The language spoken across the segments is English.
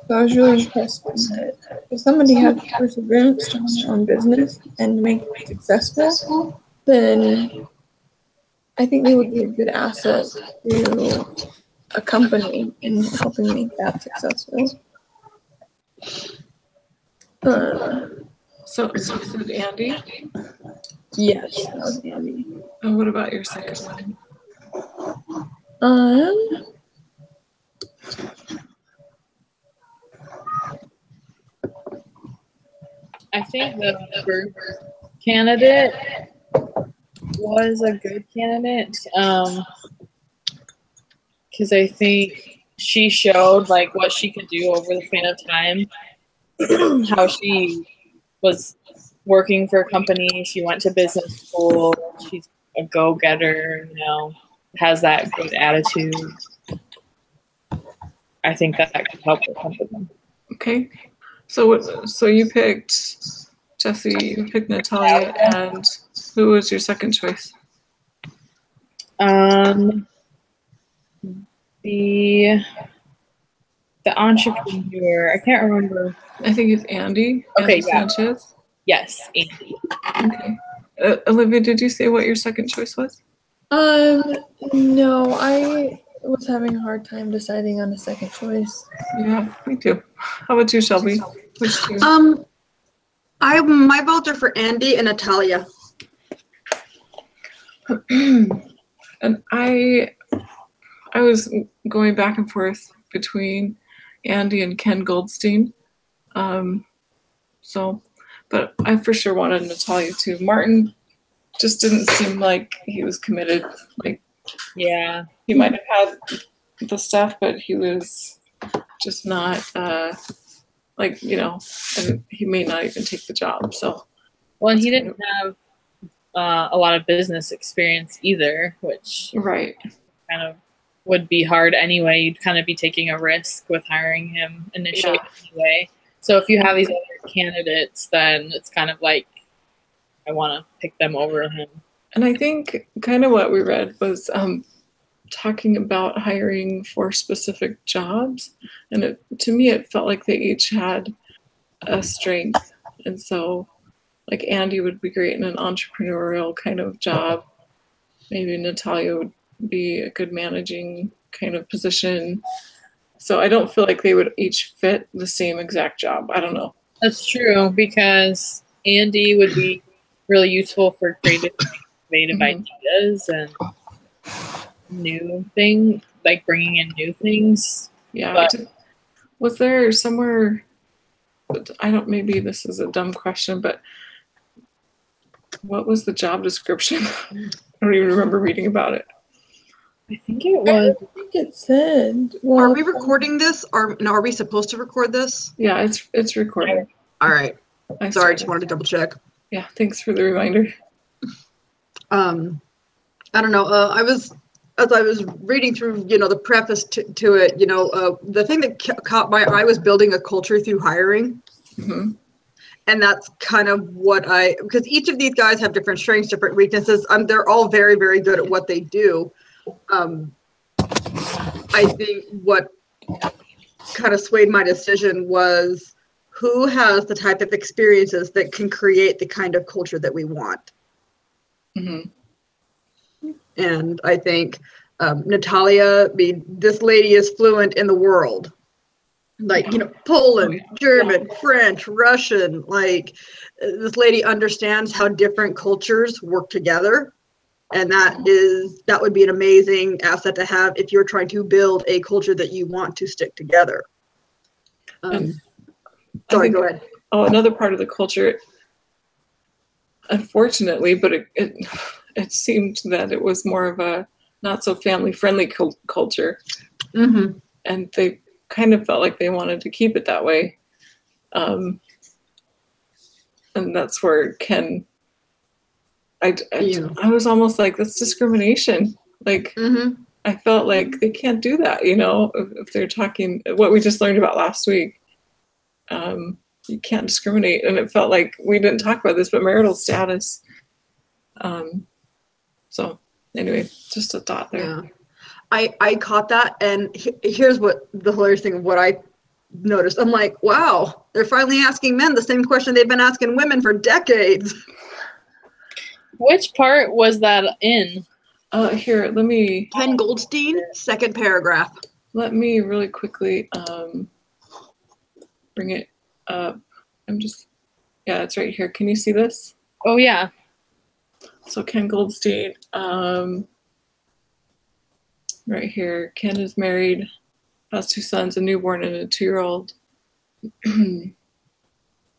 So I was really impressed with that. If somebody has perseverance to run their own business and make it successful, then I think they would be a good asset to a company in helping make that successful. So you said Andy? Yes, that was Andy. And what about your second one? I think the first candidate was a good candidate. Because I think she showed like what she could do over the span of time. How she was working for a company, she went to business school, she's a go-getter, has that good attitude. I think that could help the company. Okay. So you picked Jesse, you picked Natalia, and who was your second choice? The entrepreneur. I can't remember. I think it's Andy. Okay, Andy yeah. Sanchez. Yes, Andy. Okay. Olivia, did you say what your second choice was? No, I was having a hard time deciding on a second choice. Yeah, me too. How about you, Shelby? Which two? My votes are for Andy and Natalia. And I was going back and forth between Andy and Ken Goldstein. But I for sure wanted Natalia too. Martin just didn't seem like he was committed. Like, yeah, he might have had the stuff, but he was just not and he may not even take the job. So, well, he didn't have a lot of business experience either, which right kind of would be hard anyway. You'd kind of be taking a risk with hiring him initially anyway. So if you have these other candidates, then it's kind of like I want to pick them over him. And I think kind of what we read was talking about hiring for specific jobs. And to me, it felt like they each had a strength. And so, like, Andy would be great in an entrepreneurial kind of job. Maybe Natalia would be a good managing kind of position. So I don't feel like they would each fit the same exact job. I don't know. That's true, because Andy would be really useful for creative, innovative ideas and new things, like bringing in new things. Yeah. But was there somewhere, maybe this is a dumb question, but what was the job description? I don't even remember reading about it. I think it was. I think it said. Well, are we recording this? Are we supposed to record this? Yeah, it's recorded. All right. Sorry, I just wanted to double check. Yeah, thanks for the reminder. I don't know. As I was reading through, the preface to it, the thing that caught my eye was building a culture through hiring. Mm-hmm. And that's kind of because each of these guys have different strengths, different weaknesses. They're all very, very good at what they do. I think what kind of swayed my decision was who has the type of experiences that can create the kind of culture that we want. Mm-hmm. And I think Natalia, this lady is fluent in the world. Like, Poland, German, French, Russian, this lady understands how different cultures work together. And that would be an amazing asset to have if you're trying to build a culture that you want to stick together. Sorry, go ahead. Another part of the culture, unfortunately, but it seemed that it was more of a not so family-friendly culture. Mm-hmm. And they kind of felt like they wanted to keep it that way. And that's where Ken, I was almost like, that's discrimination. Like, mm-hmm. I felt like they can't do that, if they're talking, what we just learned about last week. You can't discriminate. And it felt like we didn't talk about this, but marital status. So anyway, just a thought there. Yeah. I caught that, and here's what the hilarious thing of what I noticed. I'm like, wow, they're finally asking men the same question they've been asking women for decades. Which part was that in? Here, let me Ken Goldstein, second paragraph. really quickly bring it up. Yeah, it's right here. Can you see this? Oh, yeah. So Ken Goldstein, right here. Ken is married, has 2 sons, a newborn and a 2-year-old.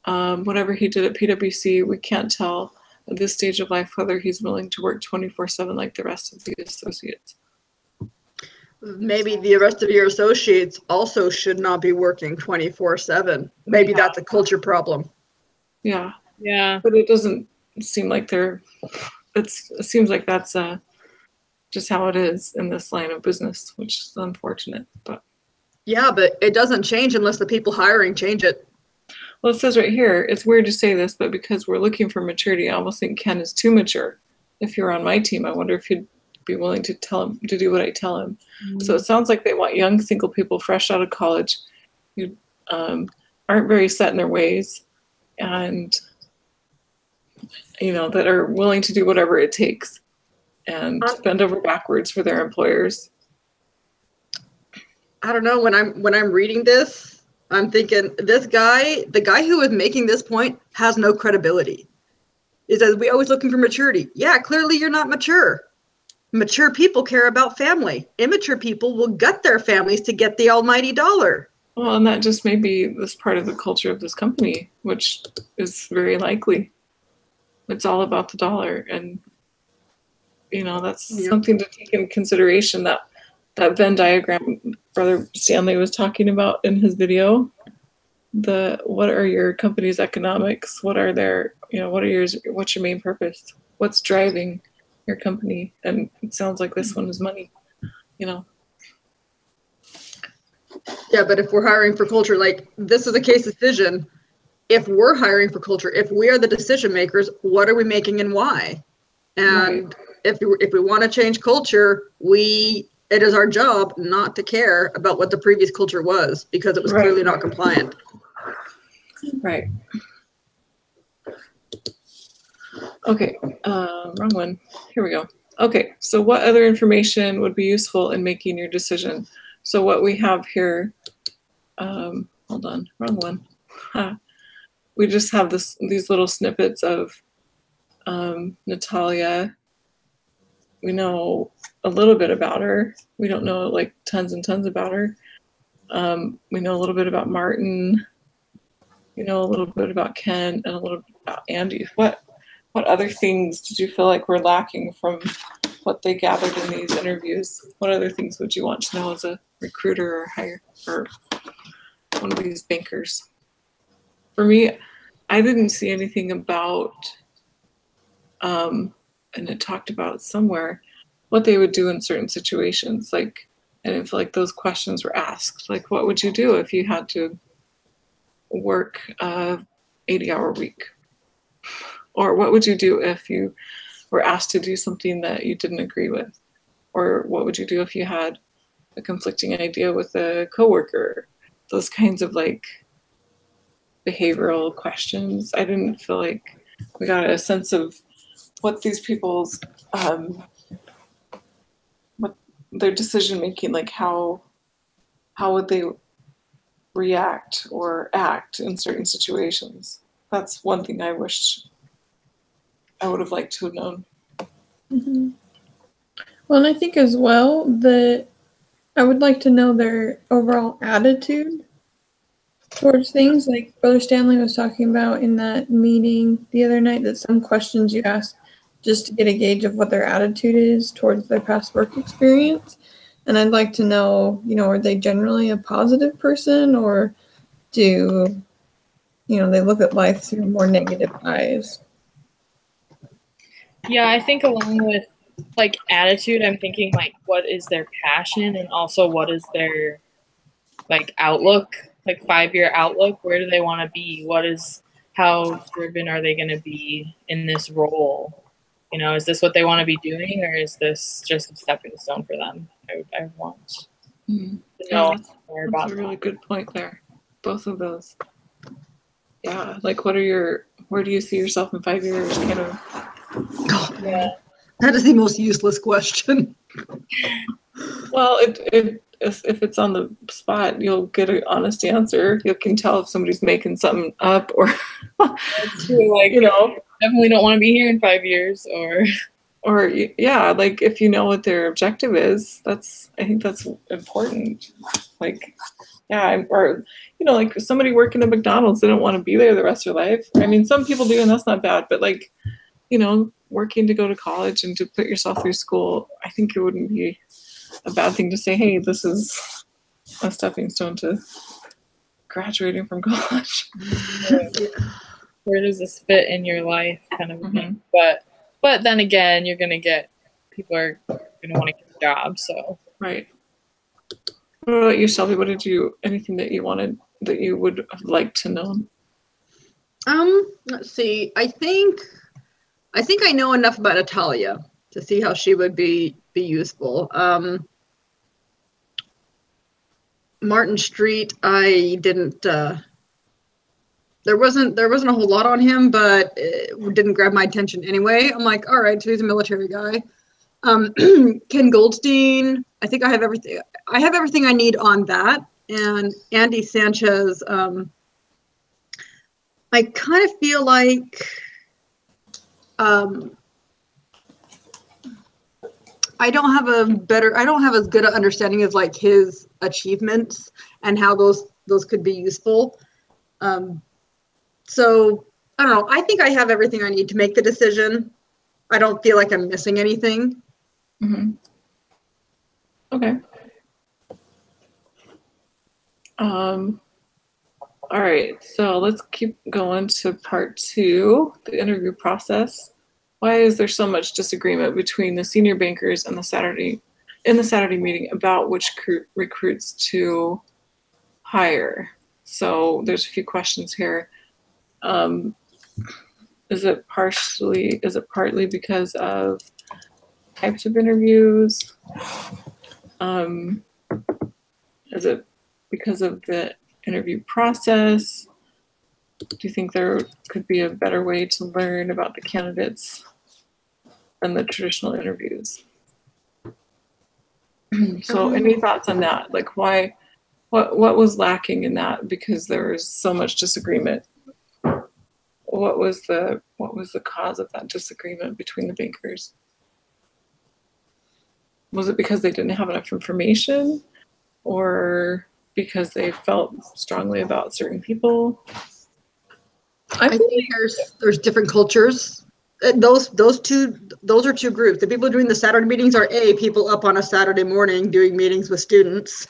Whatever he did at PwC, we can't tell at this stage of life whether he's willing to work 24/7 like the rest of the associates. Maybe the rest of your associates also should not be working 24/7. Maybe that's a culture problem. Yeah. Yeah. But it doesn't seem like it seems like that's just how it is in this line of business, which is unfortunate. But yeah, but it doesn't change unless the people hiring change it. Well, it says right here, it's weird to say this, but because we're looking for maturity, I almost think Ken is too mature. If you're on my team, I wonder if he'd be willing to tell him to do what I tell him. Mm-hmm. So it sounds like they want young single people fresh out of college who aren't very set in their ways and, that are willing to do whatever it takes and bend over backwards for their employers. I don't know. When I'm reading this, I'm thinking the guy who is making this point has no credibility. He says, we always looking for maturity. Yeah, clearly you're not mature. Mature people care about family. Immature people will gut their families to get the almighty dollar. Well, and that just may be this part of the culture of this company, which is very likely. It's all about the dollar. And, that's something to take into consideration, that Venn diagram Brother Stanley was talking about in his video. What are your company's economics? What are their, what's your main purpose? What's driving your company? And it sounds like this one is money, Yeah, but if we're hiring for culture, like this is a case decision. If we're hiring for culture, if we are the decision makers, what are we making and why? And right. if we want to change culture, it is our job not to care about what the previous culture was, because it was right. clearly not compliant. Right. Okay, wrong one. Here we go. Okay, so what other information would be useful in making your decision? So what we have here, hold on, wrong one. We just have these little snippets of Natalia. We know a little bit about her. We don't know like tons and tons about her. We know a little bit about Martin. We know a little bit about Ken and a little bit about Andy. What other things did you feel like were lacking from what they gathered in these interviews? What other things would you want to know as a recruiter or one of these bankers? For me, I didn't see anything about, and it talked about somewhere, what they would do in certain situations. Like, I didn't feel like those questions were asked. Like, what would you do if you had to work a 80-hour week? Or what would you do if you were asked to do something that you didn't agree with? Or what would you do if you had a conflicting idea with a coworker? Those kinds of like behavioral questions. I didn't feel like we got a sense of what these people's what their decision making, like how would they react or act in certain situations. That's one thing I wish I would have liked to have known. Mm-hmm. Well, and I think as well that I would like to know their overall attitude towards things. Like Brother Stanley was talking about in that meeting the other night, that some questions you ask just to get a gauge of what their attitude is towards their past work experience. And I'd like to know, are they generally a positive person, or do, they look at life through more negative eyes? Yeah, I think along with like attitude, I'm thinking like what is their passion, and also what is their like outlook, like 5-year outlook. Where do they want to be? How driven are they going to be in this role? Is this what they want to be doing, or is this just a stepping stone for them? I want to know more about That's a really good point there. both of those. Yeah, like where do you see yourself in 5 years? Kind of. Oh, man. That is the most useless question. Well, if it's on the spot, you'll get an honest answer. You can tell if somebody's making something up, or Like, you know, definitely don't want to be here in 5 years, or yeah, like if you know what their objective is, I think that's important. Like, yeah, or you know, like somebody working at McDonald's, they don't want to be there the rest of their life. I mean, some people do, and that's not bad. But like, you know, working to go to college and to put yourself through school, I think it wouldn't be a bad thing to say, hey, this is a stepping stone to graduating from college. where does this fit in your life, kind of thing. But then again, you're gonna get people are gonna want to get a job. So Right. What about you, Shelby? Anything that you wanted that you would have liked to know? Let's see. I think I know enough about Natalia to see how she would be useful. Martin Street, I didn't. There wasn't a whole lot on him, but it didn't grab my attention anyway. I'm like, all right, so he's a military guy. Ken Goldstein, I think I have everything. I have everything I need on that. And Andy Sanchez, I kind of feel like I don't have as good an understanding of like his achievements and how those could be useful. So I don't know. I think I have everything I need to make the decision. I don't feel like I'm missing anything. Mm-hmm. Okay. All right, so let's keep going to part 2, the interview process. Why is there so much disagreement between the senior bankers and the Saturday meeting about which recruits to hire? So there's a few questions here. Is it partly because of types of interviews? Is it because of the interview process? Do you think there could be a better way to learn about the candidates than the traditional interviews? So any thoughts on that? Like what was lacking in that because there was so much disagreement? What was the cause of that disagreement between the bankers? Was it because they didn't have enough information, or because they felt strongly about certain people? I think there's different cultures. Those are two groups. The people doing the Saturday meetings are people up on a Saturday morning doing meetings with students.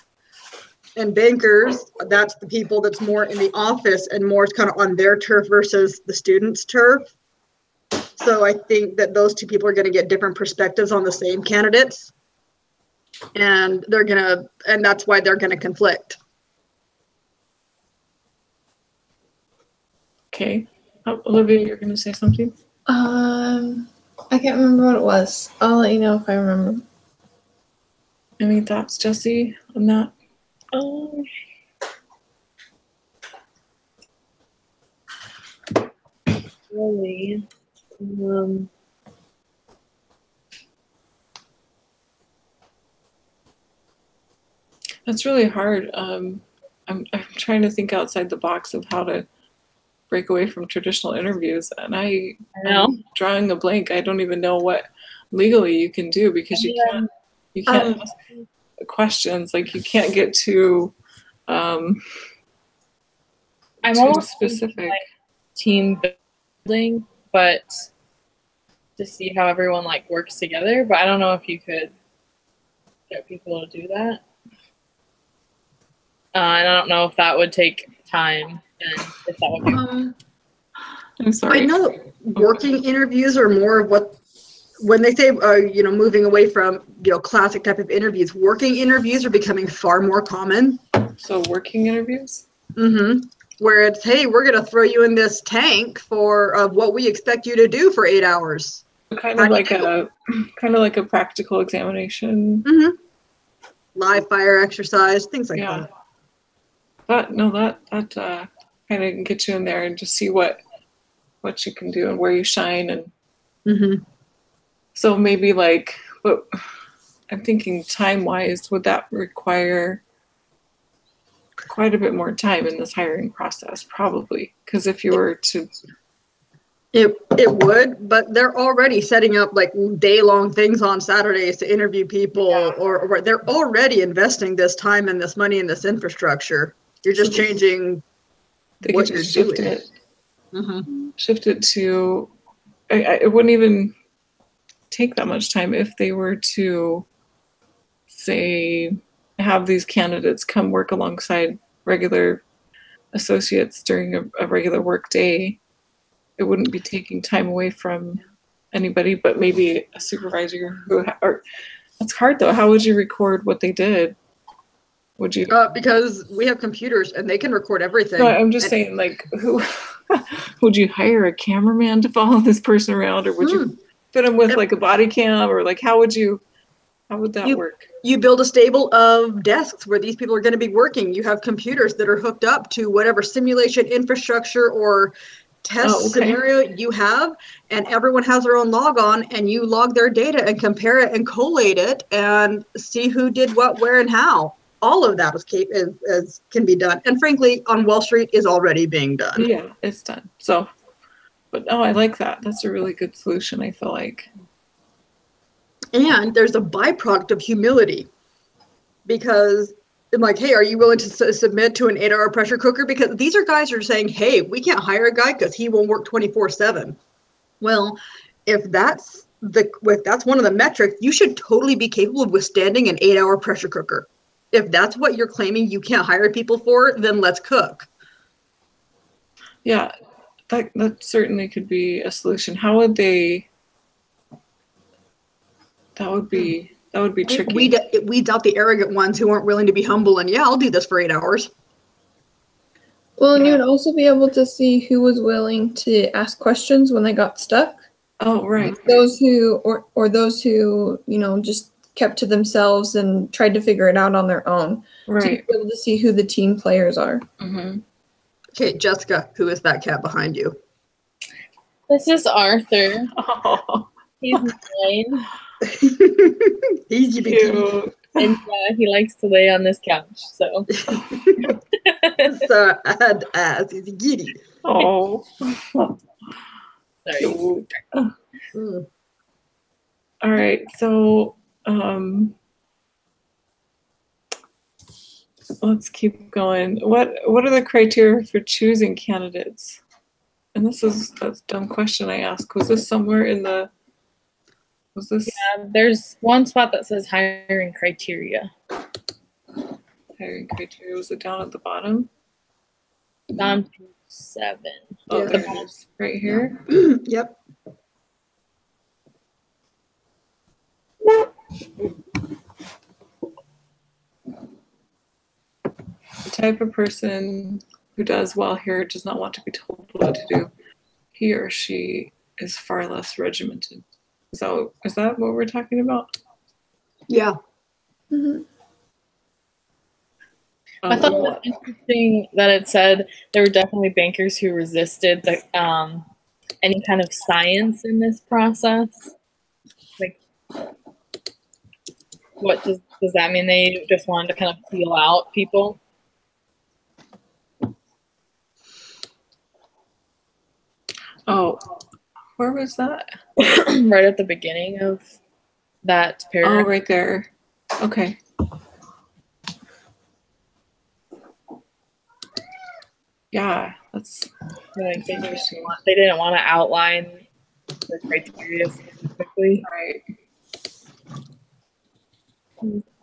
And bankers, that's the people that's more in the office and more kind of on their turf versus the students' turf. So I think that those two people are going to get different perspectives on the same candidates. And that's why they're going to conflict. Okay. Olivia, you're going to say something? I can't remember what it was. I'll let you know if I remember. Any thoughts, Jesse, on that? Really, That's really hard. I'm trying to think outside the box of how to break away from traditional interviews, and I'm drawing a blank. I don't even know what legally you can do, because you can't ask questions, like you can't get too I'm too almost specific. like team building, but to see how everyone like works together. But I don't know if you could get people to do that. And I don't know if that would take time, and if that would be. I'm sorry. I know working interviews are more of what, when they say, moving away from, classic type of interviews, working interviews are becoming far more common. So working interviews? Mm-hmm. Where it's, hey, we're going to throw you in this tank of what we expect you to do for 8 hours. Kind of like a practical examination. Mm-hmm. Live fire exercise, things like that. But no, that kind of gets you in there and just see what you can do and where you shine. And Mm-hmm. so maybe like, what I'm thinking time wise, would that require quite a bit more time in this hiring process? Probably, because if you were to, It would, but they're already setting up like day-long things on Saturdays to interview people, or they're already investing this time and this money in this infrastructure. You're just changing they what could you're just shift doing. it, Mm-hmm. shift it to, it wouldn't even take that much time if they were to say have these candidates come work alongside regular associates during a regular work day. It wouldn't be taking time away from anybody, but maybe a supervisor who, or it's hard though. How would you record what they did? Would you? Because we have computers and they can record everything. No, I'm just saying, like, who would you hire a cameraman to follow this person around, or would you fit them with like a body cam, or like how would that work? You build a stable of desks where these people are going to be working. You have computers that are hooked up to whatever simulation infrastructure or test scenario you have, and everyone has their own log on, and you log their data and compare it and collate it and see who did what, where, and how. All of that is can be done, and frankly, on Wall Street is already being done. Yeah, it's done. So, but I like that. That's a really good solution, I feel like. And there's a byproduct of humility, because I'm like, hey, are you willing to submit to an 8-hour pressure cooker? Because these are guys who are saying, hey, we can't hire a guy because he won't work 24/7. Well, if that's one of the metrics, you should totally be capable of withstanding an 8-hour pressure cooker. If that's what you're claiming you can't hire people for, then let's cook. Yeah, that certainly could be a solution. How would they? That would be tricky. It weeds out the arrogant ones who aren't willing to be humble and, yeah, I'll do this for 8 hours. Well, and you would also be able to see who was willing to ask questions when they got stuck. Oh, right. Those who, or those who, just kept to themselves and tried to figure it out on their own. Right. To be able to see who the team players are. Mm-hmm. Okay, Jessica, who is that cat behind you? This is Arthur. Oh. He's 9. He's Cute. And he likes to lay on this couch. So sad ass. He's a giddy. Oh. sorry. Cute. All right. So let's keep going. What are the criteria for choosing candidates? And this is a dumb question I asked. Was this somewhere in the? Was this? Yeah, there's one spot that says hiring criteria. Hiring criteria. Was it down at the bottom? Down to 7. Oh, Yeah. there it is. Right here. Yep. The type of person who does well here does not want to be told what to do. He or she is far less regimented. Is that what we're talking about? Yeah. Mm-hmm. I thought it was interesting that it said there were definitely bankers who resisted the, any kind of science in this process. Like, what does that mean? They just wanted to kind of feel out people? Oh, where was that? Right at the beginning of that paragraph. Oh, right there. Okay. Yeah, that's Like they didn't want to outline the criteria specifically. right.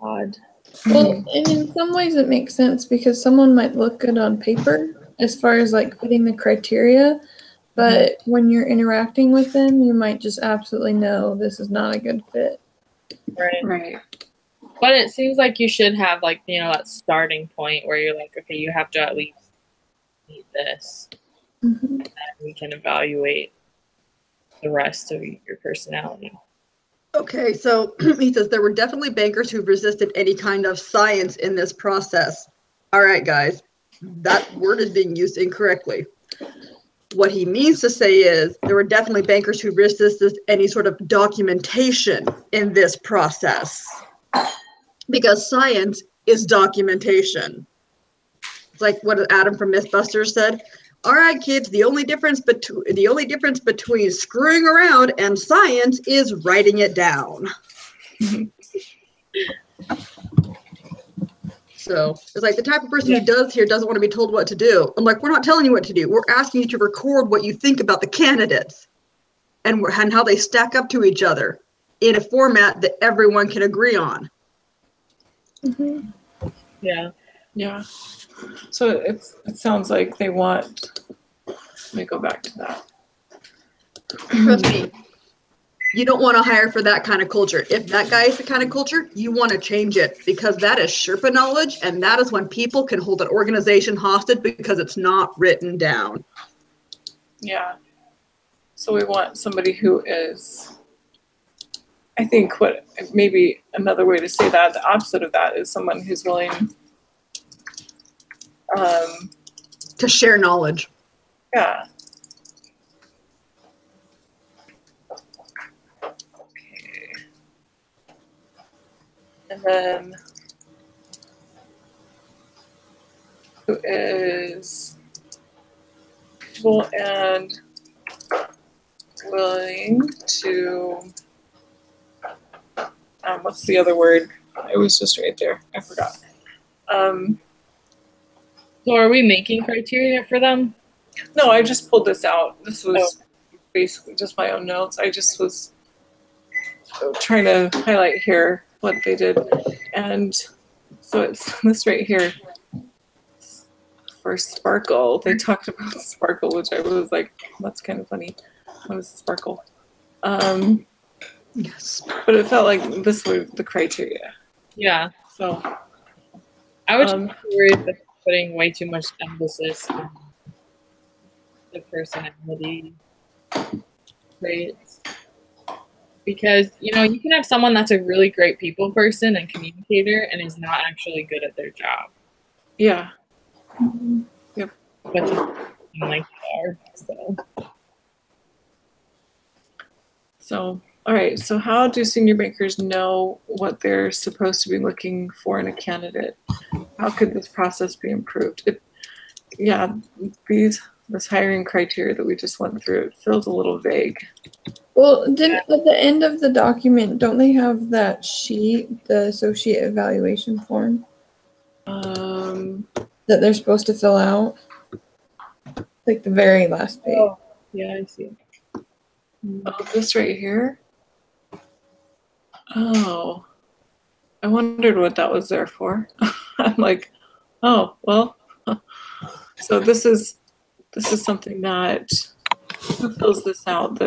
Odd. Well, and in some ways it makes sense because someone might look good on paper as far as like fitting the criteria, but when you're interacting with them, you might just absolutely know this is not a good fit. Right. But it seems like you should have like, that starting point where you're like, okay, you have to at least need this. Mm-hmm. And then we can evaluate the rest of your personality. Okay, so he says there were definitely bankers who resisted any kind of science in this process. All right, guys, that word is being used incorrectly. What he means to say is there were definitely bankers who resisted any sort of documentation in this process, because science is documentation. It's like what Adam from Mythbusters said. All right, kids, the only difference between screwing around and science is writing it down. So it's like the type of person who does here doesn't want to be told what to do. I'm like, we're not telling you what to do. We're asking you to record what you think about the candidates and how they stack up to each other in a format that everyone can agree on. Mm-hmm. Yeah. Yeah. So it sounds like they want, let me go back to that. Trust me, you don't want to hire for that kind of culture. If that guy is the kind of culture, you want to change it, because that is Sherpa knowledge, and that is when people can hold an organization hostage because it's not written down. Yeah. So we want somebody who is, I think what maybe another way to say that, the opposite of that, is someone who's willing To share knowledge. yeah. And then who is able and willing to, what's the other word? It was just right there. I forgot. So are we making criteria for them? No, I just pulled this out. This was basically just my own notes. I just was trying to highlight here what they did. And so it's this right here. For sparkle, they talked about sparkle, which I was like, that's kind of funny. What is sparkle? Yes. But it felt like this was the criteria. Yeah. So I was just worried that putting way too much emphasis on the personality traits. Because, you know, you can have someone that's a really great people person and communicator and is not actually good at their job. yeah. But like they are, So, all right. So how do senior bankers know what they're supposed to be looking for in a candidate? How could this process be improved? This hiring criteria that we just went through, it feels a little vague. Well, at the end of the document, don't they have that sheet, the associate evaluation form, that they're supposed to fill out? Like the very last page. Oh, yeah, I see. Oh, this right here? Oh, I wondered what that was there for. I'm like, oh, well, so this is something that, who fills this out?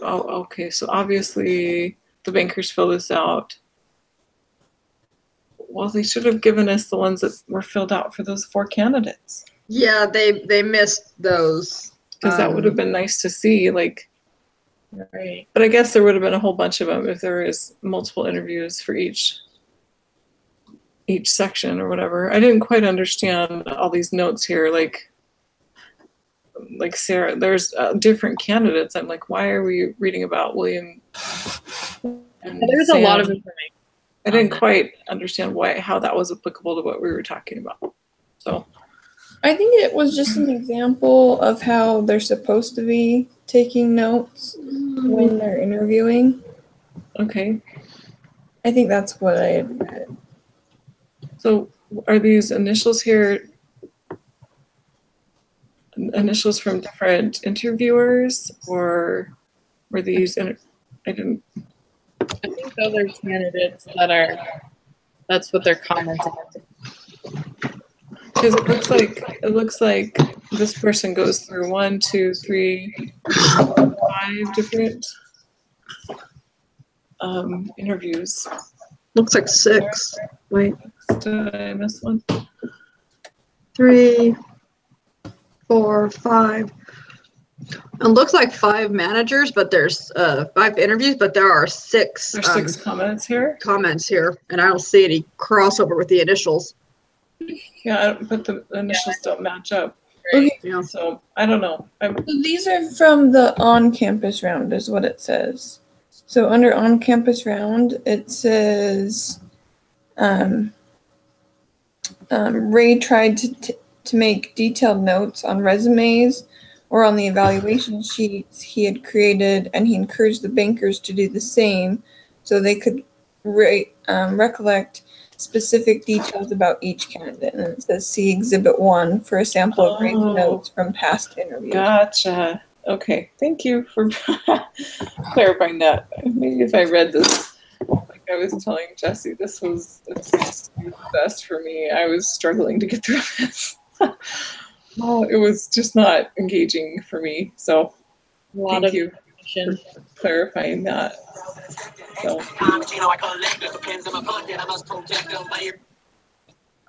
Okay, so obviously the bankers fill this out. Well, they should have given us the ones that were filled out for those 4 candidates. Yeah, they missed those. Because that would have been nice to see, like, Right. but I guess there would have been a whole bunch of them if there is multiple interviews for each section or whatever. I didn't quite understand all these notes here, like Sarah, there's different candidates. I'm like, why are we reading about William and There's Sam? a lot of information. I didn't quite understand how that was applicable to what we were talking about. So I think it was just an example of how they're supposed to be taking notes when they're interviewing. okay. I think that's what I had read. So are these initials here initials from different interviewers, or were these I didn't. I think those are candidates that's what they're commenting on. Because it looks like this person goes through 1, 2, 3, 5 different interviews. Looks like 6. Wait. Did I miss one? 3, 4, 5. It looks like 5 managers, but there's 5 interviews, but there are 6. There's 6 comments here. Comments here, and I don't see any crossover with the initials. Yeah, but the initials don't match up. Okay, Yeah. So I don't know. so these are from the on-campus round, is what it says. So under on-campus round, it says Ray tried to make detailed notes on resumes or on the evaluation sheets he had created, and he encouraged the bankers to do the same so they could recollect specific details about each candidate. And it says see Exhibit 1 for a sample of Ray's notes from past interviews. Gotcha. Okay, thank you for clarifying that. Maybe if I read this, like I was telling Jesse, this was the best for me. I was struggling to get through this. Oh, it was just not engaging for me. So thank you for clarifying that. So.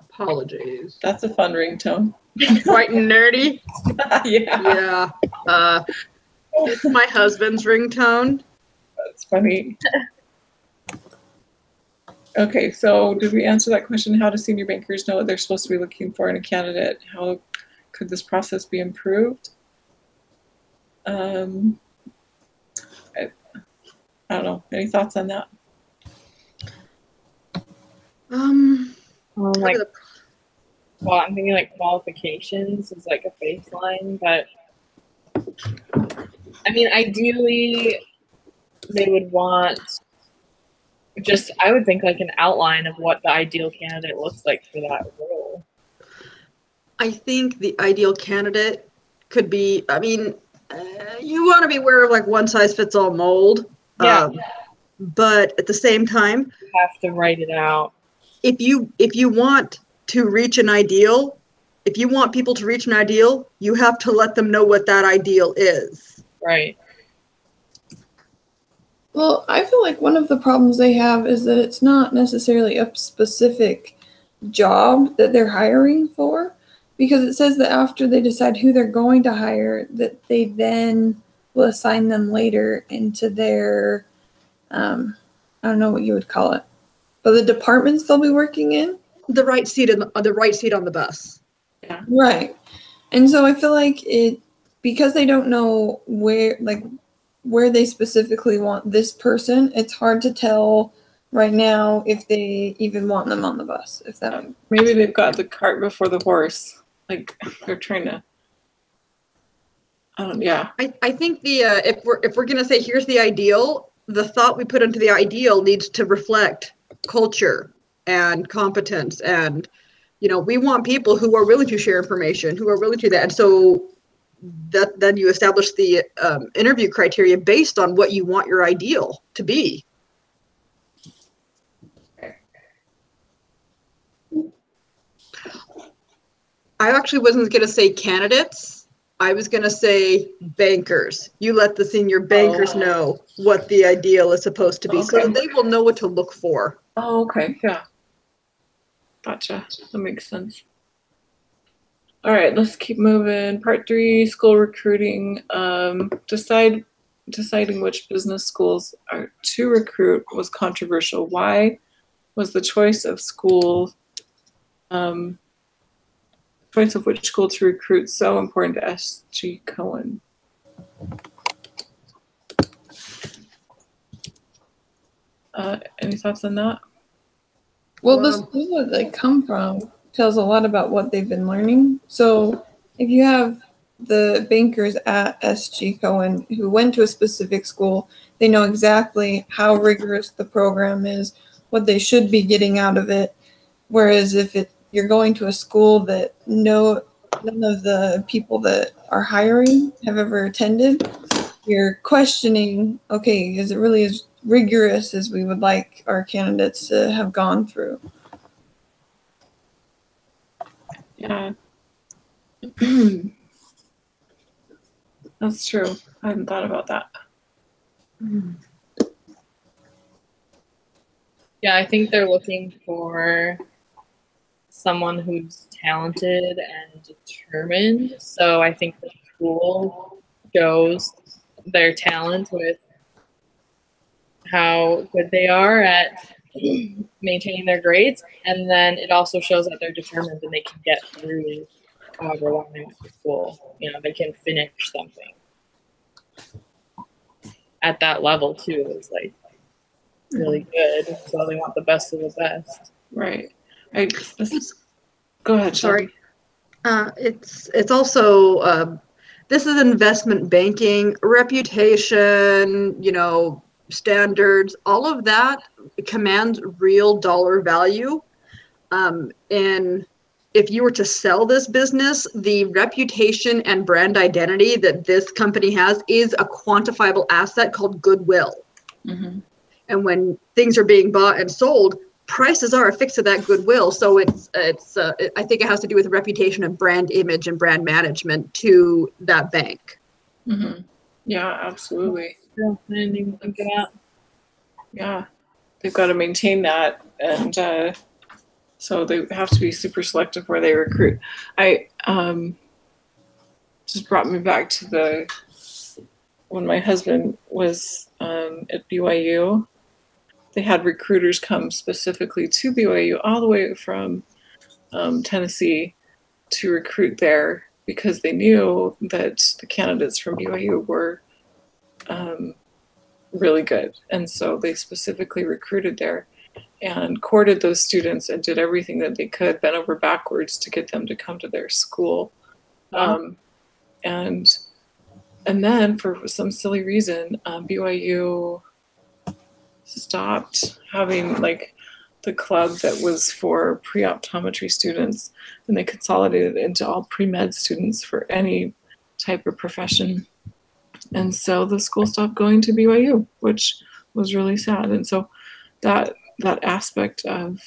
Apologies. That's a fun ringtone. White and nerdy. Yeah. Yeah. It's my husband's ringtone. That's funny. Okay, so did we answer that question? How do senior bankers know what they're supposed to be looking for in a candidate? How could this process be improved? I don't know. Any thoughts on that? Like, well, I'm thinking like qualifications is like a baseline, but I mean, ideally, they would want just, I would think like an outline of what the ideal candidate looks like for that role. I think the ideal candidate could be, I mean, you want to be aware of like one size fits all mold. Yeah. But at the same time, You have to write it out. if you want to reach an ideal, if you want people to reach an ideal, you have to let them know what that ideal is. Right. Well, I feel like one of the problems they have is that it's not necessarily a specific job that they're hiring for, because it says that after they decide who they're going to hire, that they then will assign them later into their, I don't know what you would call it, but the departments they'll be working in. The right seat on the bus. Yeah. Right. And so I feel like because they don't know where they specifically want this person, it's hard to tell right now if they even want them on the bus. If that Maybe they've got the cart before the horse. Like they're trying to. Yeah. I think if we're gonna say here's the ideal, the thought we put into the ideal needs to reflect culture and competence, and we want people who are willing to share information, who are willing to do that, and so that then you establish the interview criteria based on what you want your ideal to be. I actually wasn't going to say candidates. I was going to say bankers. You let the senior bankers know what the ideal is supposed to be, so that they will know what to look for. Oh, okay. Yeah. Gotcha. That makes sense. All right, let's keep moving. Part 3, school recruiting. Deciding which business schools are to recruit was controversial. Why was the choice of which school to recruit so important to S.G. Cohen? Any thoughts on that? Well, the school that they come from tells a lot about what they've been learning. So if you have the bankers at S.G. Cohen who went to a specific school, they know exactly how rigorous the program is, what they should be getting out of it. Whereas if you're going to a school that none of the people that are hiring have ever attended, you're questioning, okay, is it really as rigorous as we would like our candidates to have gone through? Yeah. That's true. I hadn't thought about that. Yeah, I think they're looking for someone who's talented and determined. So I think the school shows their talent with how good they are at maintaining their grades, and then it also shows that they're determined and they can get through however long they went to school. You know, they can finish something at that level too. Is like really good, so they want the best of the best. Right. Go ahead, Sorry. It's also this is investment banking, reputation, you know, standards, all of that commands real dollar value. And if you were to sell this business, the reputation and brand identity that this company has is a quantifiable asset called goodwill. Mm-hmm. And when things are being bought and sold, prices are affixed to that goodwill. So I think it has to do with reputation and brand image and brand management to that bank. Mm-hmm. Yeah, absolutely. Yeah, I didn't even think of that. Yeah, they've got to maintain that, and so they have to be super selective where they recruit. I just brought me back to when my husband was at BYU. They had recruiters come specifically to BYU all the way from Tennessee to recruit there because they knew that the candidates from BYU were really good. And so they specifically recruited there and courted those students and did everything that they could, bent over backwards to get them to come to their school. And then for some silly reason, BYU stopped having like the club that was for pre-optometry students, and they consolidated it into all pre-med students for any type of profession. And so the school stopped going to BYU, which was really sad. And so that aspect of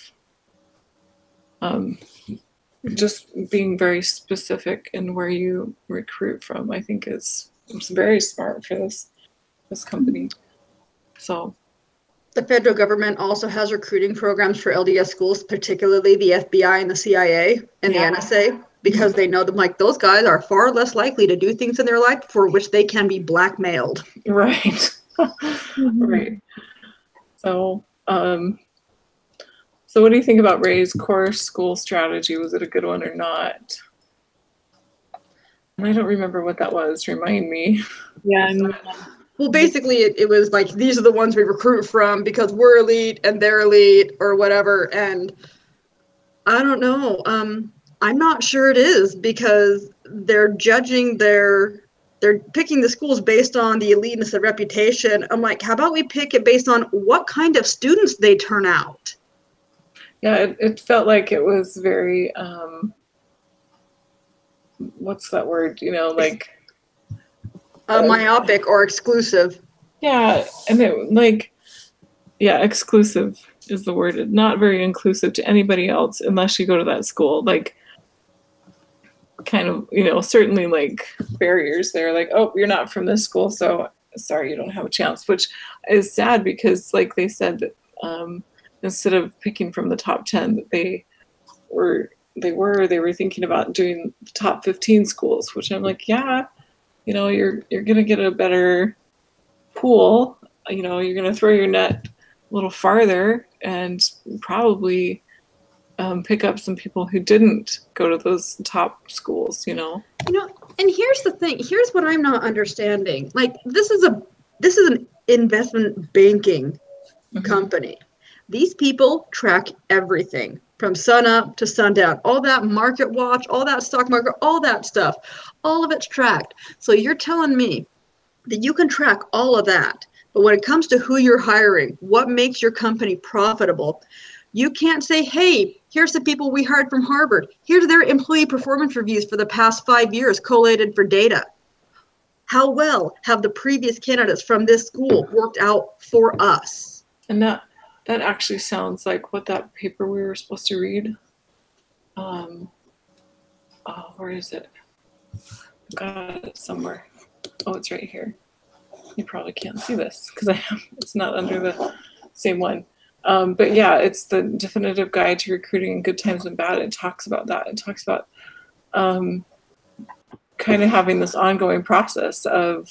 just being very specific in where you recruit from, I think it's very smart for this company. So the federal government also has recruiting programs for LDS schools, particularly the FBI and the CIA and the NSA, because they know them, like, those guys are far less likely to do things in their life for which they can be blackmailed. Right. Right. So, so what do you think about Ray's core school strategy? Was it a good one or not? I don't remember what that was. Remind me. Yeah. Well, basically, it was like, these are the ones we recruit from because we're elite and they're elite or whatever. And I don't know. I'm not sure it is, because they're judging they're picking the schools based on the eliteness and reputation. I'm like, how about we pick it based on what kind of students they turn out? Yeah, it felt like it was very, what's that word? You know, like myopic or exclusive. Yeah, and it like, yeah, exclusive is the word. Not very inclusive to anybody else unless you go to that school. Like, kind of, you know, certainly like barriers there. Like, oh, you're not from this school, so sorry, you don't have a chance. Which is sad because, like they said, that instead of picking from the top 10, that they were thinking about doing the top 15 schools. Which I'm like, yeah, you know, you're gonna get a better pool. You know, you're gonna throw your net a little farther and probably pick up some people who didn't go to those top schools, you know. You know, and here's the thing. Here's what I'm not understanding. Like, this is an investment banking company. These people track everything from sun up to sundown. All that market watch, all that stock market, all that stuff. All of it's tracked. So you're telling me that you can track all of that, but when it comes to who you're hiring, what makes your company profitable, you can't say, hey, here's the people we hired from Harvard. Here's their employee performance reviews for the past 5 years collated for data. How well have the previous candidates from this school worked out for us? And that actually sounds like what that paper we were supposed to read. Where is it? I've got it somewhere. Oh, it's right here. You probably can't see this because it's not under the same one. But yeah, it's the definitive guide to recruiting in good times and bad. It talks about that. It talks about kind of having this ongoing process of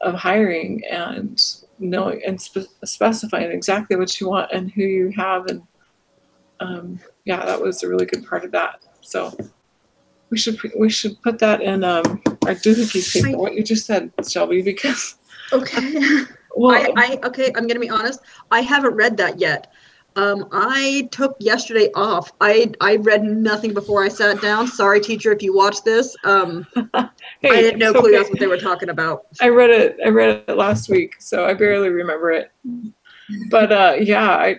hiring and knowing and specifying exactly what you want and who you have, and yeah, that was a really good part of that. So we should put that in our doohickey paper. What you just said, Shelby, because Okay. well, Okay, I'm gonna be honest. I haven't read that yet. I took yesterday off. I read nothing before I sat down. Sorry, teacher, if you watch this. hey, I had no it's clue okay. that's what they were talking about. I read it last week, so I barely remember it. But yeah,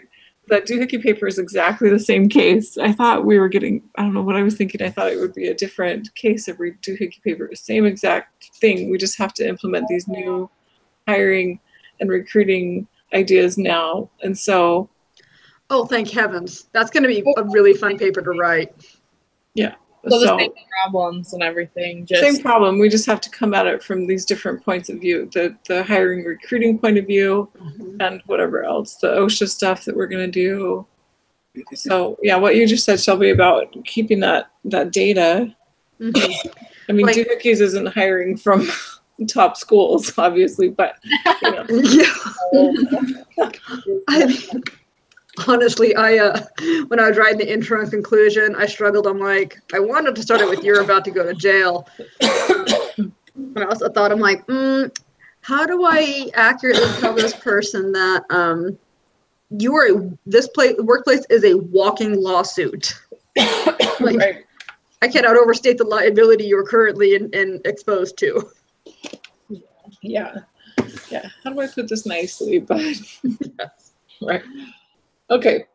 that doohickey paper is exactly the same case. I thought we were getting, I don't know what I was thinking. I thought it would be a different case every doohickey paper. Same exact thing. We just have to implement these new hiring and recruiting ideas now. And so, Oh, thank heavens. That's going to be a really fun paper to write. yeah. So the same problems and everything. Just Same problem. We just have to come at it from these different points of view. The hiring recruiting point of view, and whatever else, the OSHA stuff that we're going to do. So yeah, what you just said, Shelby, about keeping that data. Mm-hmm. I mean, Like, doohickeys isn't hiring from top schools, obviously, but you know. yeah. I mean, honestly, when I was writing the intro and conclusion, I struggled. I'm like, I wanted to start it with "You're about to go to jail," but I also thought, I'm like, how do I accurately tell this person that this workplace is a walking lawsuit? Like, Right. I cannot overstate the liability you're currently in exposed to. Yeah. How do I put this nicely? But right. Okay.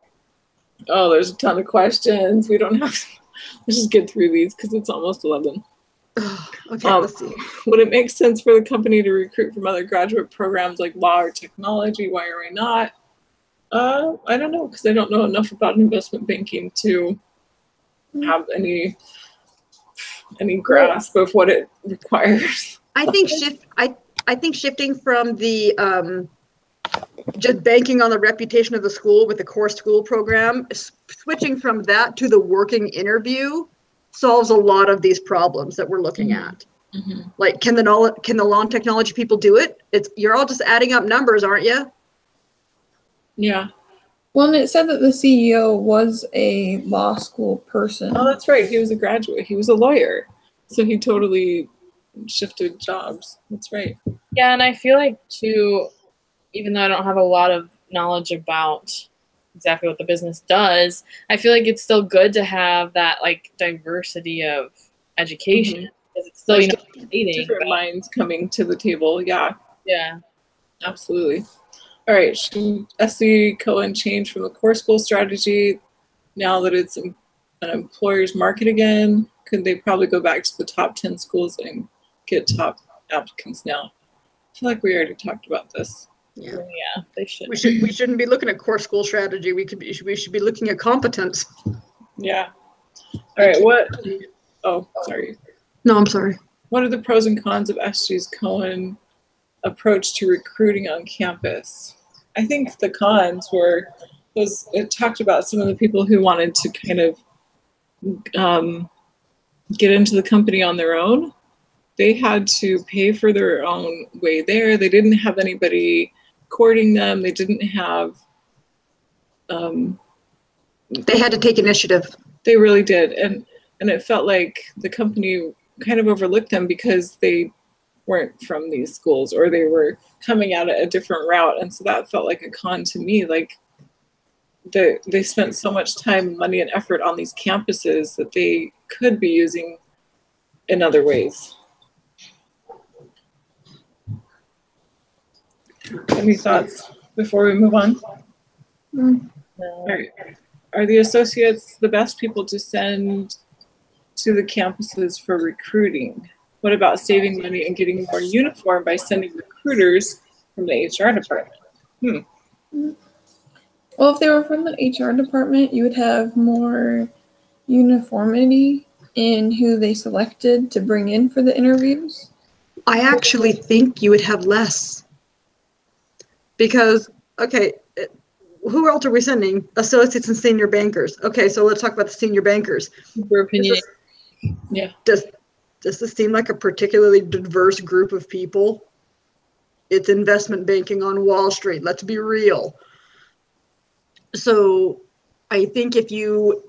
Oh, there's a ton of questions. We don't have to. Let's just get through these because it's almost 11. Okay, let's see. Would it make sense for the company to recruit from other graduate programs like law or technology? Why or why not? I don't know, because I don't know enough about investment banking to have any grasp of what it requires. I think shifting from the just banking on the reputation of the school with the core school program, switching from that to the working interview solves a lot of these problems that we're looking at. Mm-hmm. Like, can the law and technology people do it? You're all just adding up numbers, aren't you? Yeah. Well, and it said that the CEO was a law school person. Oh, that's right. He was a graduate. He was a lawyer. So he totally shifted jobs. That's right. yeah, and I feel like too, even though I don't have a lot of knowledge about exactly what the business does, I feel like it's still good to have that like diversity of education because it's still different minds coming to the table. Yeah. Yeah. Absolutely. All right. Should SC Cohen change from the core school strategy now that it's an employer's market again? Could they probably go back to the top 10 schools and get top applicants now? I feel like we already talked about this. Yeah, they should. We shouldn't be looking at core school strategy. We should be looking at competence. Yeah. All right. Oh, sorry. No, I'm sorry. What are the pros and cons of SG's Cohen approach to recruiting on campus? I think the cons it talked about some of the people who wanted to kind of get into the company on their own. They had to pay for their own way there. They didn't have anybody courting them. They didn't have. They had to take initiative. They really did, and it felt like the company kind of overlooked them because they weren't from these schools or they were coming at it a different route, and so that felt like a con to me. Like they spent so much time, money, and effort on these campuses that they could be using in other ways. Any thoughts before we move on? All right. Are the associates the best people to send to the campuses for recruiting? What about saving money and getting more uniform by sending recruiters from the HR department? Well, if they were from the HR department, you would have more uniformity in who they selected to bring in for the interviews. I actually think you would have less. Because, okay, who else are we sending? Associates and senior bankers. Okay, so let's talk about the senior bankers. Your opinion. Yeah. Does does this seem like a particularly diverse group of people? It's investment banking on Wall Street. Let's be real. So I think if you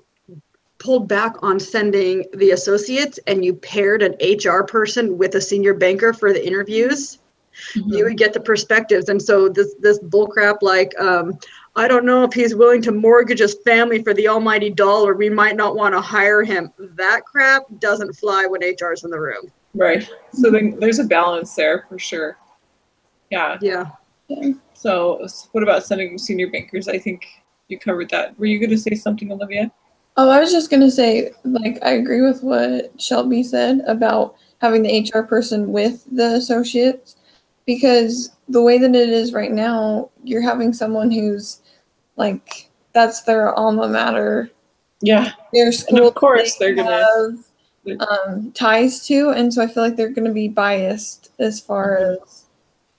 pulled back on sending the associates and you paired an HR person with a senior banker for the interviews, you would get the perspectives. And so this bullcrap, like, I don't know if he's willing to mortgage his family for the almighty dollar, we might not want to hire him. That crap doesn't fly when HR's in the room. Right. So then there's a balance there for sure. Yeah. Yeah. So what about sending senior bankers? I think you covered that. Were you going to say something, Olivia? Oh, I was just going to say, like, I agree with what Shelby said about having the HR person with the associates, because the way that it is right now, you're having someone who's, like, that's their alma mater. Yeah. Their school. And of course they're going to ties to, and so I feel like they're going to be biased as far as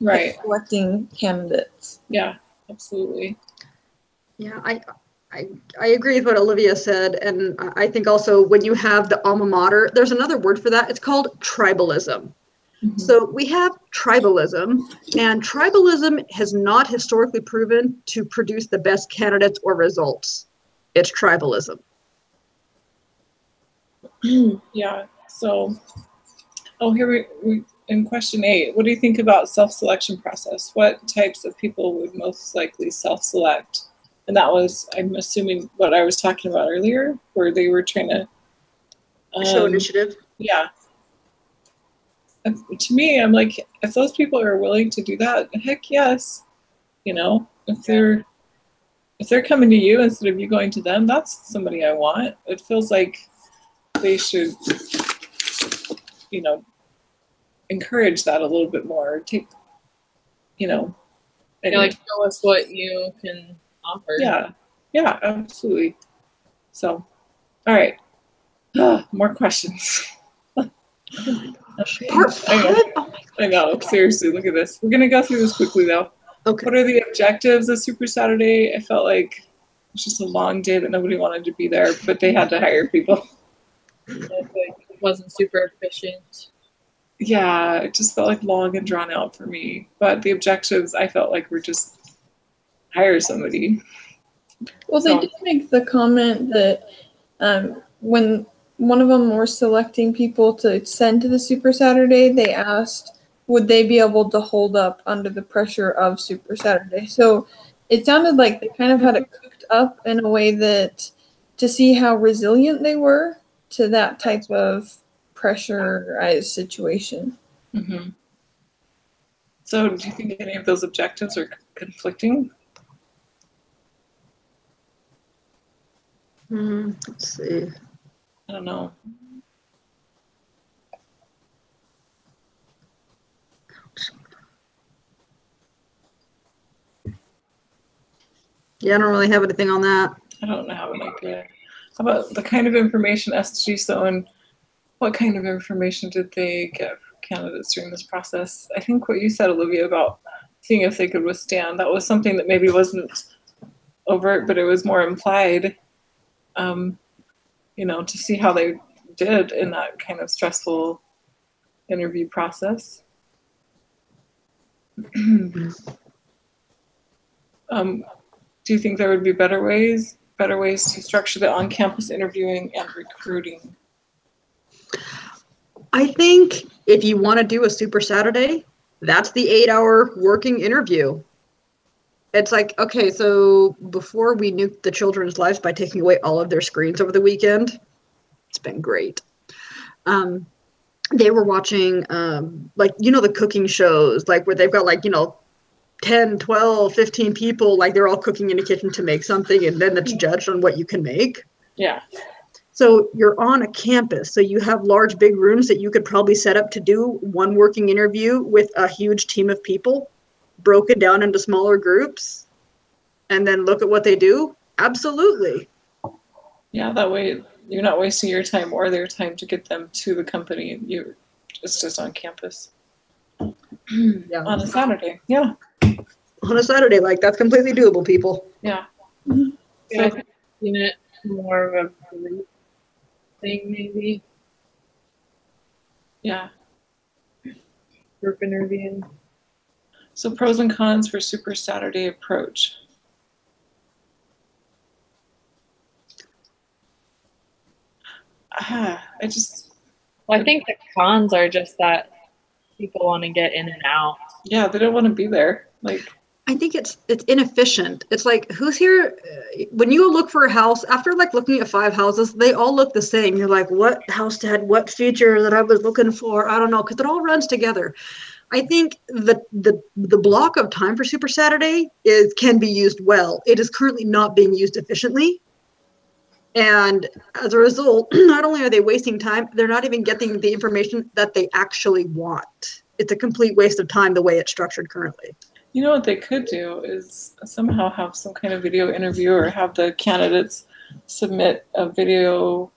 right selecting candidates. Yeah, absolutely. Yeah, I agree with what Olivia said, and I think also when you have the alma mater, there's another word for that. It's called tribalism. So we have tribalism, and tribalism has not historically proven to produce the best candidates or results. It's tribalism. Yeah. So, here we in question 8. What do you think about self-selection process? What types of people would most likely self-select? And that was, I'm assuming, what I was talking about earlier, where they were trying to show initiative. Yeah. And to me, I'm like, if those people are willing to do that, heck yes. You know, if they're coming to you instead of you going to them, that's somebody I want. It feels like they should, encourage that a little bit more. Take, and like, show us what you can offer. Yeah, absolutely. So, all right, more questions. Part 5? I know, seriously, look at this. We're gonna go through this quickly though. Okay. What are the objectives of Super Saturday? I felt like it was just a long day that nobody wanted to be there, but they had to hire people. It wasn't super efficient. Yeah, it just felt like long and drawn out for me. But the objectives, I felt like, were just hire somebody. Well, they did make the comment that when one of them were selecting people to send to the Super Saturday, they asked, would they be able to hold up under the pressure of Super Saturday? So it sounded like they kind of had it cooked up in a way that to see how resilient they were to that type of pressurized situation. Mm-hmm. So do you think any of those objectives are conflicting? Let's see. I don't know. Yeah, I don't really have anything on that. I don't have an idea. How about the kind of information SG and what kind of information did they get from candidates during this process? I think what you said, Olivia, about seeing if they could withstand, that was something that maybe wasn't overt, but it was more implied, to see how they did in that kind of stressful interview process. Do you think there would be better ways to structure the on-campus interviewing and recruiting? I think if you want to do a Super Saturday, that's the 8-hour working interview. It's like, okay, so before we nuked the children's lives by taking away all of their screens over the weekend, it's been great. They were watching, the cooking shows, like where they've got 10, 12, 15 people, like they're all cooking in a kitchen to make something, and then it's judged on what you can make. Yeah. So you're on a campus, so you have large, big rooms that you could probably set up to do one working interview with a huge team of people, broken down into smaller groups, and then look at what they do. Absolutely. Yeah, that way you're not wasting your time or their time to get them to the company. It's just on campus. Yeah. On a Saturday. Yeah. On a Saturday, that's completely doable, people. Yeah. Yeah, I've seen it more of a group thing, maybe. Yeah. Group interview. So pros and cons for Super Saturday approach. I just. Well, I think the cons are just that people want to get in and out. Yeah, they don't want to be there. Like, I think it's inefficient. It's like, who's here? When you look for a house, after like looking at 5 houses, they all look the same. You're like, what house had what feature that I was looking for? I don't know, because it all runs together. I think the block of time for Super Saturday can be used well. It is currently not being used efficiently. And as a result, not only are they wasting time, they're not even getting the information that they actually want. It's a complete waste of time the way it's structured currently. you know what they could do is somehow have some kind of video interview or have the candidates submit a video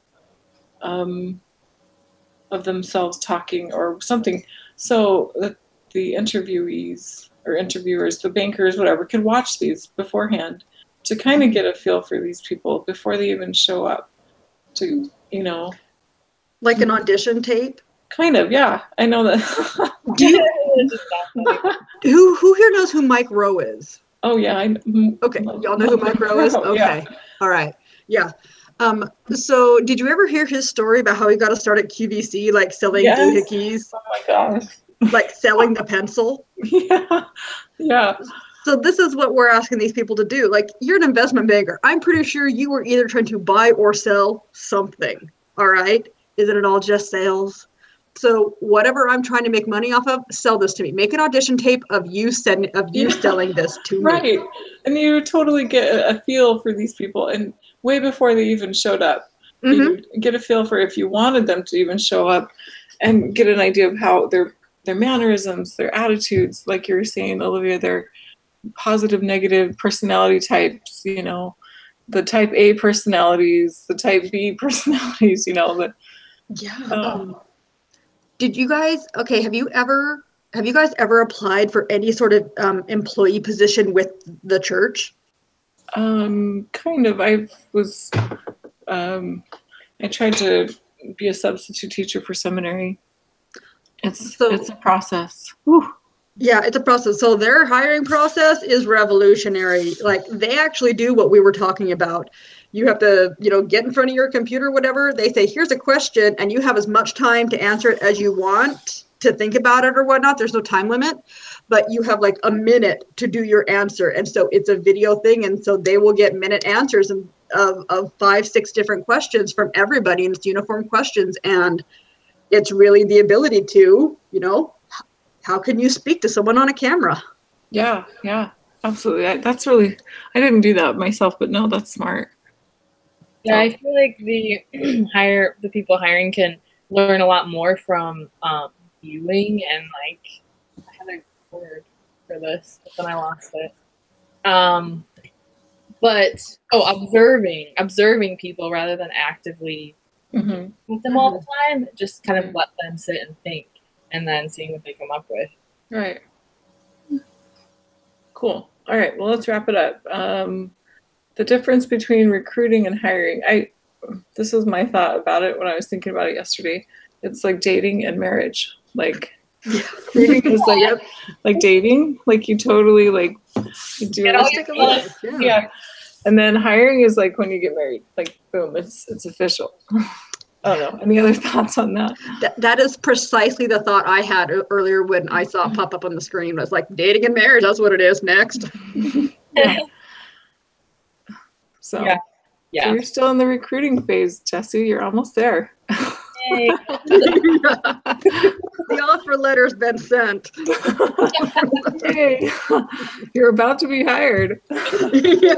of themselves talking or something so that the interviewees or interviewers, the bankers, whatever, could watch these beforehand to kind of get a feel for these people before they even show up to, Like an audition tape. kind of, yeah. I know that. Do you, who here knows who Mike Rowe is? Oh, yeah. Okay, y'all know who Mike Rowe is? Okay, Yeah. all right, yeah. So did you ever hear his story about how he got to start at QVC, like selling Yes. doohickeys, Oh, my gosh. like selling the pencil? Yeah. Yeah. So this is what we're asking these people to do. Like, you're an investment banker. I'm pretty sure you were either trying to buy or sell something, all right? Isn't it all just sales? So whatever I'm trying to make money off of, sell this to me. Make an audition tape of you selling this to me. Right. And you totally get a feel for these people. And way before they even showed up, you get a feel for if you wanted them to even show up and get an idea of how their mannerisms, their attitudes, like you were saying, Olivia, their positive, negative personality types, the type A personalities, the type B personalities, Yeah. Did you guys, okay, have you guys ever applied for any sort of employee position with the church? Kind of. I tried to be a substitute teacher for seminary. It's a process. Whew. Yeah, it's a process. So their hiring process is revolutionary. Like, they actually do what we were talking about. You have to, get in front of your computer, whatever. They say, here's a question, and you have as much time to answer it as you want to think about it or whatnot. There's no time limit, but you have like a minute to do your answer. And so it's a video thing. And so they will get minute answers of 5, 6 different questions from everybody, and it's uniform questions. And it's really the ability to, how can you speak to someone on a camera? Yeah, absolutely. I didn't do that myself, but no, that's smart. Yeah, I feel like the people hiring can learn a lot more from viewing and like, I had a word for this, but then I lost it. Observing people rather than actively with them all the time. Just kind of let them sit and think, and then seeing what they come up with. Right. Cool. All right. Well, let's wrap it up. The difference between recruiting and hiring. This was my thought about it when I was thinking about it yesterday. It's like dating and marriage. Like, recruiting is like dating. Like, you totally like you do it. Yeah. And then hiring is like when you get married. Like, boom, it's official. I don't know. Any other thoughts on that? That is precisely the thought I had earlier when I saw it pop up on the screen. It was like, dating and marriage, that's what it is next. Yeah. So Yeah. So you're still in the recruiting phase, Jessie. You're almost there. Yay. The offer letter's been sent. Hey, you're about to be hired. Yes.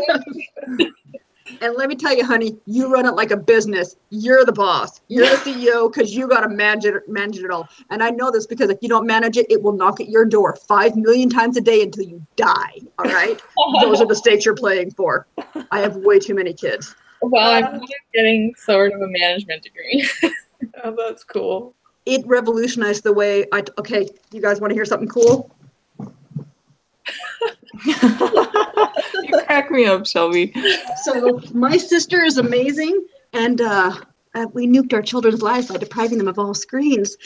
And let me tell you, honey, you run it like a business. You're the boss. You're the CEO because you got to manage it all. And I know this because if you don't manage it, it will knock at your door 5 million times a day until you die. All right? Those are the stakes you're playing for. I have way too many kids. Well, I'm getting sort of a management degree. Oh, that's cool. It revolutionized the way okay, you guys want to hear something cool? You crack me up, Shelby. So my sister is amazing, and we nuked our children's lives by depriving them of all screens,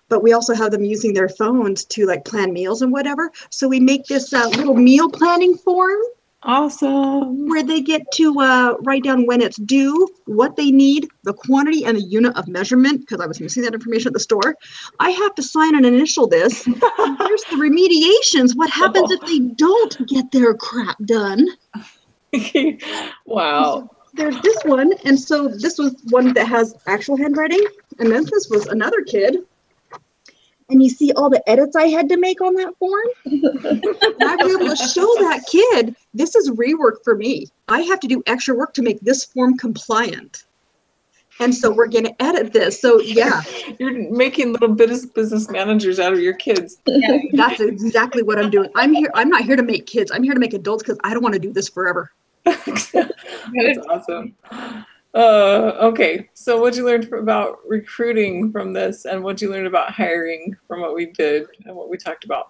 but we also have them using their phones to like plan meals and whatever. So we make this little meal planning form. Awesome. Where they get to write down when it's due, what they need, the quantity, and the unit of measurement, because I was missing that information at the store. I have to sign and initial this. And here's the remediations. What happens if they don't get their crap done? Wow. So there's this one, and so this was one that has actual handwriting, and then this was another kid. And you see all the edits I had to make on that form. And I was able to show that kid, this is rework for me. I have to do extra work to make this form compliant. And so we're going to edit this. So yeah. You're making little business managers out of your kids. Yeah, that's exactly what I'm doing. I'm not here to make kids. I'm here to make adults because I don't want to do this forever. That's awesome. Okay, so what'd you learn about recruiting from this, and what'd you learn about hiring from what we did and what we talked about?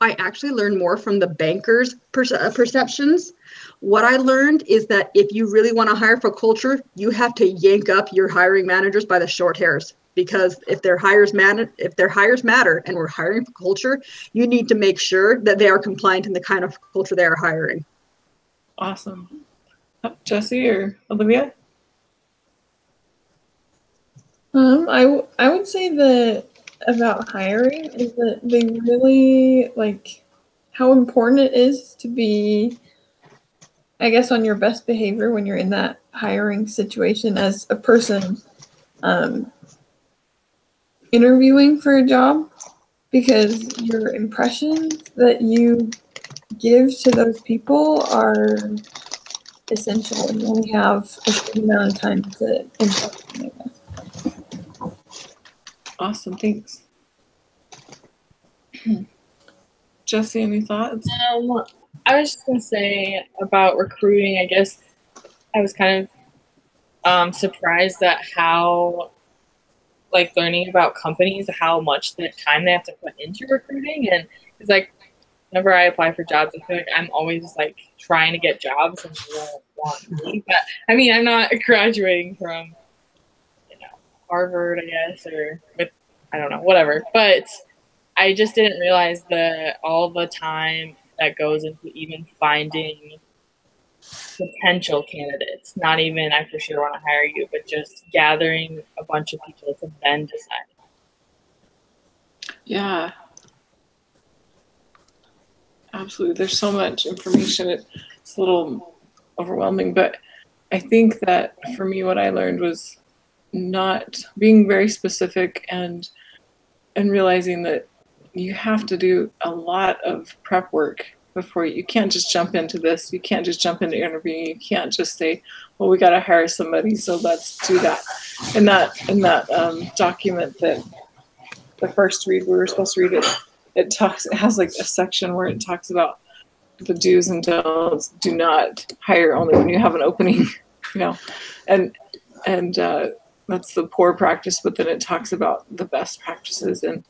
I actually learned more from the bankers' perceptions. What I learned is that if you really want to hire for culture, you have to yank up your hiring managers by the short hairs. Because if their hires matter, and we're hiring for culture, you need to make sure that they are compliant in the kind of culture they are hiring. Awesome. Jesse or Olivia? I would say that about hiring is that they really like how important it is to be, I guess, on your best behavior when you're in that hiring situation as a person interviewing for a job, because your impressions that you give to those people are essential, and you only have a certain amount of time to impress them, I guess. Awesome, thanks. Jesse, any thoughts? I was just gonna say about recruiting. I guess I was kind of surprised at how, like, learning about companies, how much the time they have to put into recruiting. And it's like, whenever I apply for jobs, I feel like I'm always like trying to get jobs and they don't want me. But I mean, I'm not graduating from, Harvard, I guess, or with, I don't know, whatever. But I just didn't realize all the time that goes into even finding potential candidates. Not even I for sure want to hire you, but just gathering a bunch of people to then decide. Yeah. Absolutely. There's so much information. It's a little overwhelming, but I think that for me, what I learned was not being very specific and realizing that you have to do a lot of prep work before you can't just jump into this. You can't just jump into interviewing. You can't just say, well, we got to hire somebody, so let's do that. In that document that the first read, we were supposed to read it, it has like a section where it talks about the do's and don'ts. Do not hire only when you have an opening, and that's the poor practice, but then it talks about the best practices and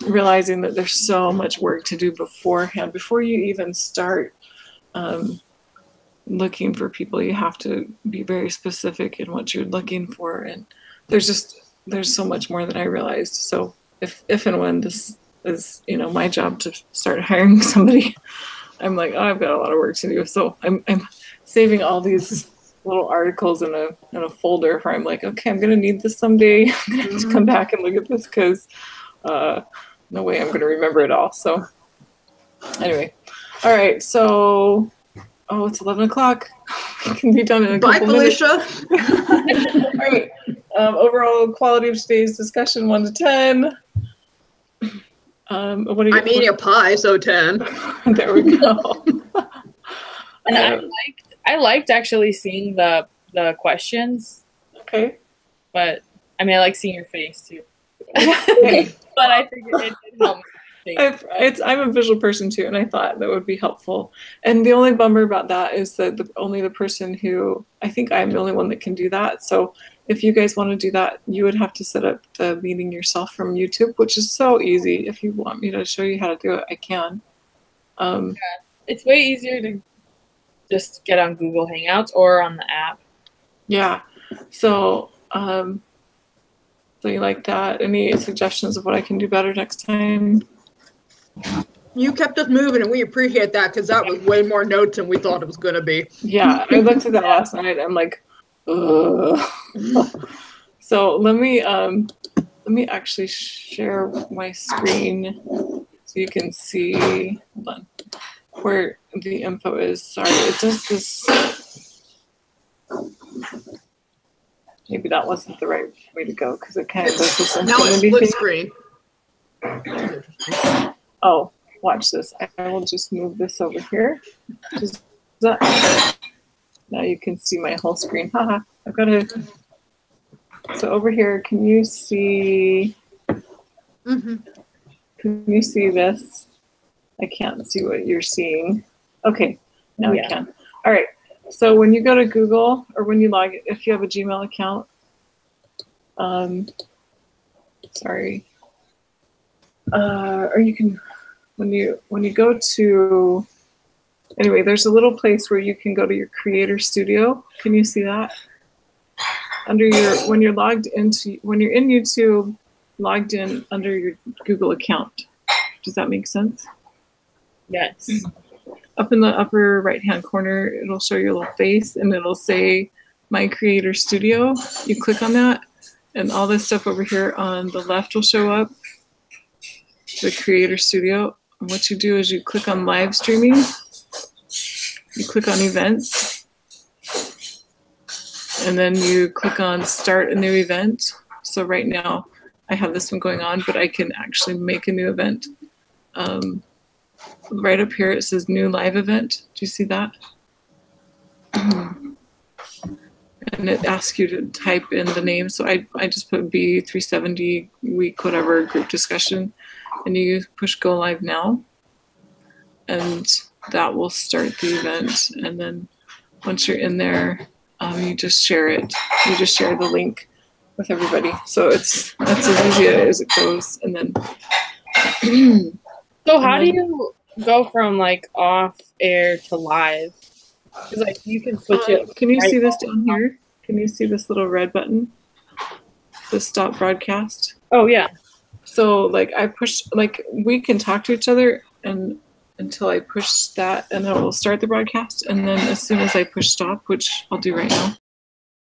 realizing that there's so much work to do beforehand. Before you even start looking for people, you have to be very specific in what you're looking for. And there's so much more than I realized. So if and when this is, my job to start hiring somebody, I'm like, oh, I've got a lot of work to do. So I'm saving all these little articles in a folder where I'm like, okay, I'm gonna need this someday. I'm gonna have to come back and look at this because no way I'm gonna remember it all. So anyway, all right. So it's 11 o'clock. We can be done in a couple minutes. Bye, Felicia. All right. Overall quality of today's discussion, 1 to 10. What do you? I'm eating a pie, so 10. There we go. And I liked actually seeing the questions. Okay. But I mean, I like seeing your face too. But I think it did help me think. I'm a visual person too, and I thought that would be helpful. And the only bummer about that is that only the person who, I think I'm the only one that can do that. So if you guys want to do that, you would have to set up the meeting yourself from YouTube, which is so easy. If you want me to show you how to do it, I can. It's way easier to just get on Google Hangouts or on the app. Yeah. So, so you like that? Any suggestions of what I can do better next time? You kept us moving, and we appreciate that because that was way more notes than we thought it was going to be. Yeah, I looked at that last night. I'm like, ugh. So let me actually share my screen so you can see. Hold on, where the info is. Sorry, it does this. Maybe that wasn't the right way to go because it kind of does this Now it's infinity split thing. screen. Oh, watch this. I will just move this over here. Just that. Now you can see my whole screen. Haha. I've got to. So over here, can you see? Mm-hmm. Can you see this? I can't see what you're seeing. Okay, now I can. All right. So when you go to Google or when you log, if you have a Gmail account, sorry, or you can, when you go to, anyway, there's a little place where you can go to your Creator Studio. Can you see that? Under your, when you're logged into, when you're in YouTube, logged in under your Google account. Does that make sense? Yes. Up in the upper right-hand corner, it'll show your little face and it'll say My Creator Studio. You click on that and all this stuff over here on the left will show up, the Creator Studio. And what you do is you click on live streaming, you click on events, and then you click on start a new event. So right now I have this one going on, but I can actually make a new event. Right up here it says new live event. Do you see that? And it asks you to type in the name. So I just put B370 week whatever group discussion, and you push go live now, and that will start the event. And then once you're in there, you just share it. You just share the link with everybody. So that's as easy as it goes. And then So how do you go from like off air to live? Because like you can switch it. Can you right see this down here? Can you see this little red button? The stop broadcast. Oh yeah. So like I push, like we can talk to each other and until I push that, and then it will start the broadcast. And then as soon as I push stop, which I'll do right now,